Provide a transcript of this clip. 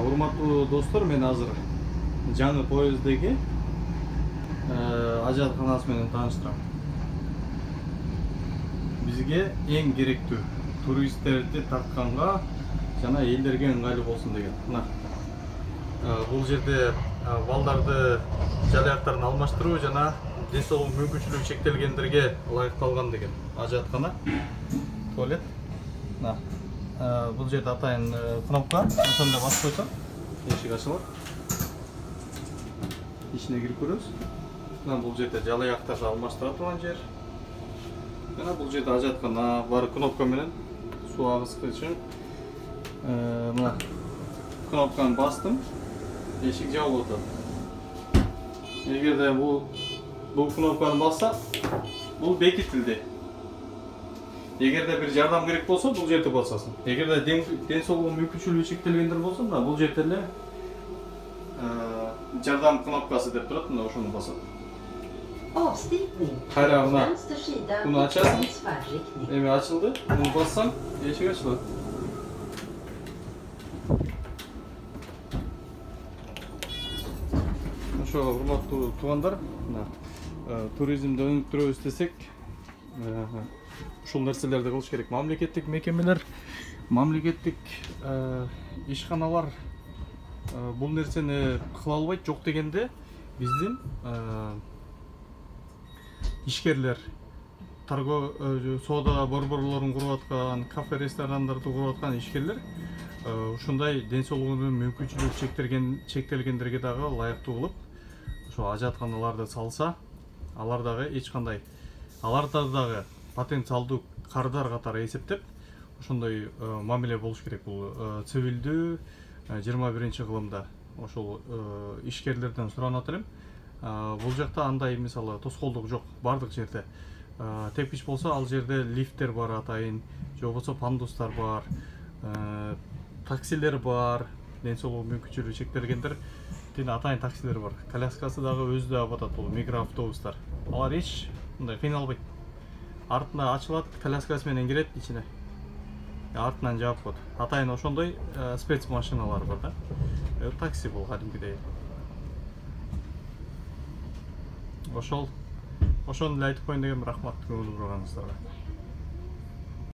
Урматтуу достор, мен азыр жаңы поездеги ажатканасы менен тааныштырам. Бизге эң керектүү туристтерди тартканга жана элдерге ыңгайлуу болсун деген. Мына бул жерде балдарды жалаяктарын алмаштыруу жана ден соолугу мүмкүнчүлүгү чектелгендерге ылайыкталган деген ажаткана. Туалет. Мына бул жерде атайын кнопка, ошондо басып койсоң эшик ачылат. Ичине кирип көрөбүз. Мына бул жерде жалаяктарды алмаштыра турган жер. Мына бул жерде ажаткана бар, кнопка менен суу агызгычы. Мына кнопканы бастым, эшик жабылып атат. Эгерде бул кнопканы басса, бул бекитилди. Эгерде бир жардам керек болсо, бул жерде басасың. Эгерде ден соолугу мүмкүнчүлүгү чектелгендер болсо, мына бул жерде эле жардам кнопкасы деп турат, мына ошону басат. Кайра мына буну ачасың. Эми ачылды. Буну бассаң, эшик ачылат. Ошо урматтуу туугандар, мына туризмди өнүктүрөбүз десек, ушул нерселерди кылыш керек. Мамлекеттик мекемелер, мамлекеттик ишканалар бул нерсени кыла албайт. Жок дегенде биздин ишкерлер, соода борборлорун куруп аткан, кафе, ресторандарды куруп аткан ишкерлер ушундай ден соолугунун мүмкүнчүлүгү чектелгендерге дагы ылайыктуу кылып, ошо ажатканаларды салса, алар дагы эч кандай, аларда дагы потенциалдуу кардар катары эсептеп, ошондой мамиле болуш керек. Бул цивилдүү 21-кылымда ошол ишкерлерден суранат элем. Бул жакта андай мисалы тоскоолдук жок, бардык жерде. Тепкич болсо, ал жерде лифттер бар атайын, же болбосо пандустар бар, таксилер бар, ден соолугу мүмкүнчүлүгү чектелгендер атайын таксилер бар. Коляскасы дагы өзү да батат, бул микроавтобустар. Алар эч мындай кыйналбайт. Артына ачылат, коляскасы менен кирет ичине. Артынан жаап коет. Атайын ошондой спец машиналар бар да. Такси бул кадимкидей. Ошону эле айтып коеюн дегем. Рахмат көңүл бурганыңыздарга.